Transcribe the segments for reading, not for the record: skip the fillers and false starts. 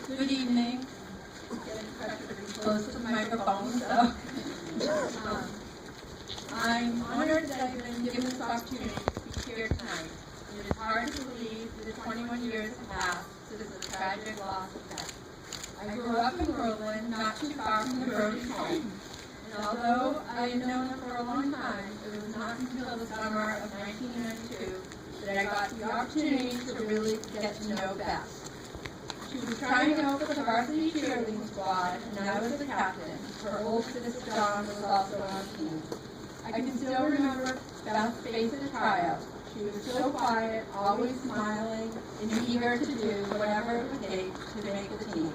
Good evening. Getting pretty close to the microphone, so I'm honored that I've been given this opportunity to speak here tonight. It is hard to believe that 21 years have passed since the tragic loss of Beth. I grew up in Groveland, not too far from the Brodie's home. And although I had known her for a long time, it was not until the summer of 1992 that I got the opportunity to really get to know Beth. She was trying out for the varsity cheerleading squad, and I was the captain. Her older sister Dawn was also on the team. I can still remember Beth's face at a tryout. She was so quiet, always smiling, and eager to do whatever it would take to make the team.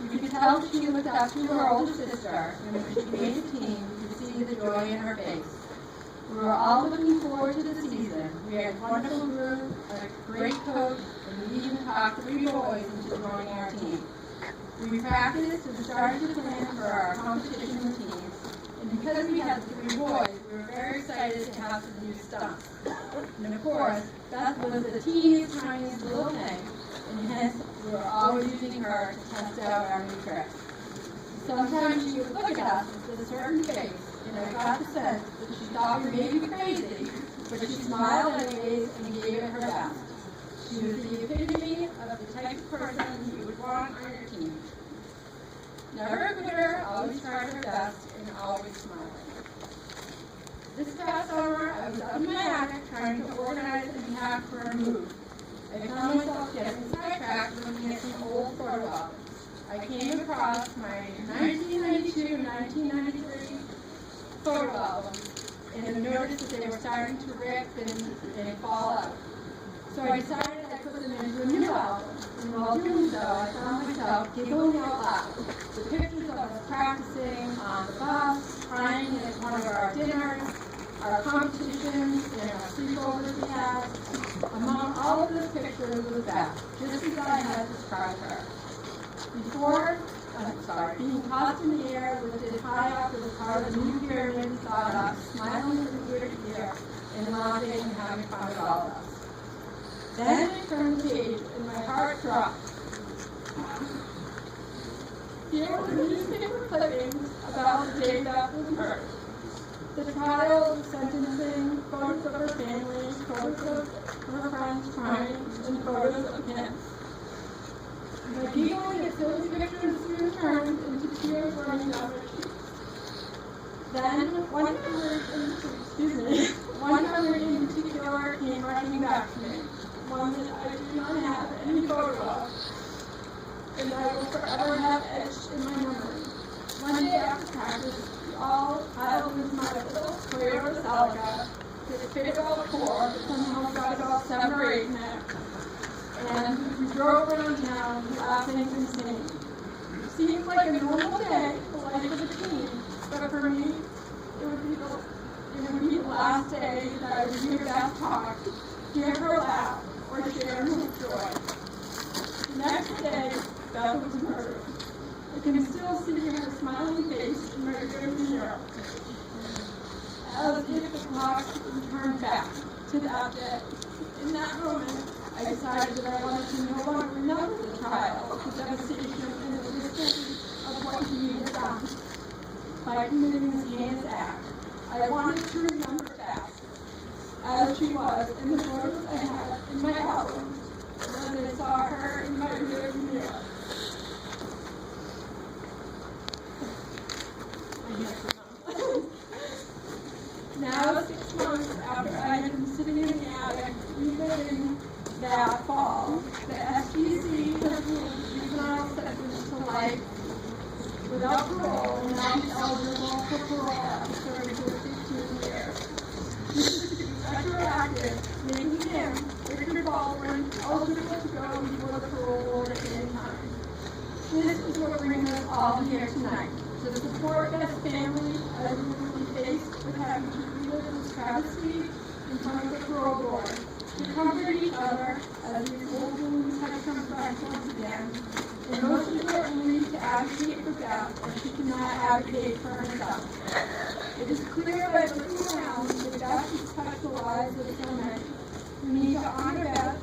You could tell she looked up to her older sister, and when she made the team, you could see the joy in her face. We were all looking forward to the season. We had a wonderful group, a great coach, and we even talked 3 boys into joining our team. We practiced and started to plan for our competition routines, and because we had 3 boys, we were very excited to have some new stunts. And of course, Beth was the teeniest, tiniest little thing, and hence we were always using her to test out our new tricks. Sometimes she would look at us with a certain face, and I got the sense that she thought we may be crazy, but she smiled anyways and gave it her best. She was the epitome of the type of person you would want on your team. Never a quitter, always tried her best, and always smiling. This past summer, I was up in my attic trying to organize and pack for a move. I found myself getting sidetracked looking at some old photo albums. I came across my 1992 and 1993 photo albums, and I noticed that they were starting to rip and fall out. So I decided I put them into a new album, and while doing so, I found myself giggling out loud. The pictures of us practicing on the bus, crying at one of our dinners, our competitions, and our sleepovers we had. Among all of those pictures was Beth, just as I had described her. Being tossed in the air, lifted high up as a part of the new pyramid we thought up, smiling with a good year, and laughing and having fun with all of us. Then I turned the page, and my heart dropped. Here were newspaper clippings about the day Beth was murdered. The trial, the sentencing, photos of her family, photos of her friends crying, and photos of him. My giggling at those pictures soon turned into tears running down my cheeks. Then one memory in particular came rushing back to me, one that I do not have any photo of, and I will forever have etched in my memory. One day after practice, we all piled into my little Toyota Celica that fit all 4, but somehow got about 7 or 8 in it. And we drove around town laughing and singing. It seemed like a normal day, the life of a teen, but for me, it would be the last day that I would hear Beth talk, hear her laugh, or share her joy. The next day, Beth was murdered. I can still see her smiling face in my rearview mirror, as if the clock returned back to that day. In that moment, I decided that I wanted to no longer remember the trial, the devastation, and the distance of what he had done by committing this heinous act. I wanted to remember Beth as she was in the photos I had in my album, and I saw her in my rearview mirror. Now, 6 months after I had been sitting in the attic, reliving that fall, the SBC has ruled juvenile sentence to life without parole and now be eligible for parole after serving for 15 years. This is to be retroactive, making him, Richard Baldwin, eligible to go before the parole board at any time. This is what brings us all here tonight, to support Beth's family as we will be faced with having to relive this travesty in front of the parole board, to comfort each other as these old wounds have come back once again, and most importantly, to advocate for Beth as she cannot advocate for herself. It is clear by looking around that Beth has touched the lives of so many. We need to honor Beth